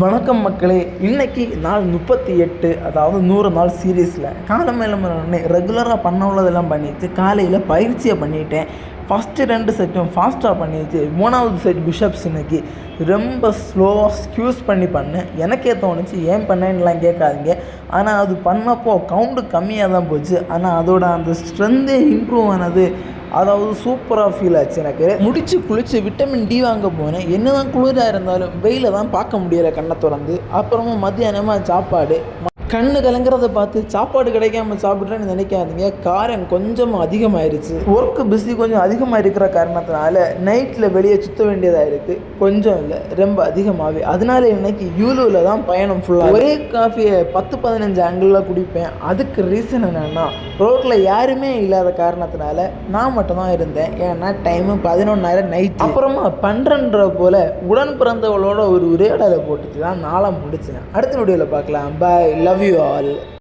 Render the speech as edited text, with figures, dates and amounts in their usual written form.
வணக்கம் மக்களே. இன்னைக்கு நாள் 38, அதாவது 100 நாள் சீரீஸில் காலமேலே ரெகுலராக பண்ண உள்ளதெல்லாம் பண்ணிட்டு காலையில் பயிற்சியை பண்ணிட்டேன். ஃபஸ்ட்டு 2 செட்டும் ஃபாஸ்ட்டாக பண்ணிட்டு 3வது செட் புஷ்அப்ஸ் இன்னைக்கு ரொம்ப ஸ்லோவாக ஸ்க்யூஸ் பண்ணி பண்ணேன். எனக்கே தோணுச்சு ஏன் பண்ணேன்னுலாம் கேட்காதீங்க. ஆனால் அது பண்ணப்போ கவுண்டு கம்மியாக தான் போச்சு. ஆனால் அதோட அந்த ஸ்ட்ரென்த்தே இம்ப்ரூவ் ஆனது, அதாவது சூப்பராக ஃபீல் ஆச்சு. எனக்கு முடிச்சு குளித்து விட்டமின் டி வாங்க போனேன். என்ன தான் குளிராக இருந்தாலும் வெயில தான் பார்க்க முடியலை கண்ணை திறந்து. அப்புறமா மத்தியானமாக சாப்பாடு, கண்ணு கலங்கிறத பார்த்து சாப்பாடு கிடைக்காம சாப்பிட்றேன்னு நினைக்காதீங்க. காரம் கொஞ்சம் அதிகமாகிருச்சு. ஒர்க்கு பிஸி கொஞ்சம் அதிகமாக இருக்கிற காரணத்தினால நைட்டில் வெளியே சுற்ற வேண்டியதாக இருக்குது. கொஞ்சம் இல்லை, ரொம்ப அதிகமாகவே. அதனால இன்னைக்கு யூலூவில் தான் பயணம் ஃபுல்லாக. ஒரே காஃபியை 10-15 ஆங்கிளில் குடிப்பேன். அதுக்கு ரீசன் என்னென்னா, ரோட்டில் யாருமே இல்லாத காரணத்தினால நான் மட்டும் தான் இருந்தேன். ஏன்னா டைமு 11:30 நைட். அப்புறமா 12:30 போல் உடன் பிறந்தவளோட ஒரு உரையாடலை போட்டுட்டு தான் நாளாக முடிச்சேன். அடுத்த வீடியோவில் பார்க்கலாம். பாய், லவ் you all.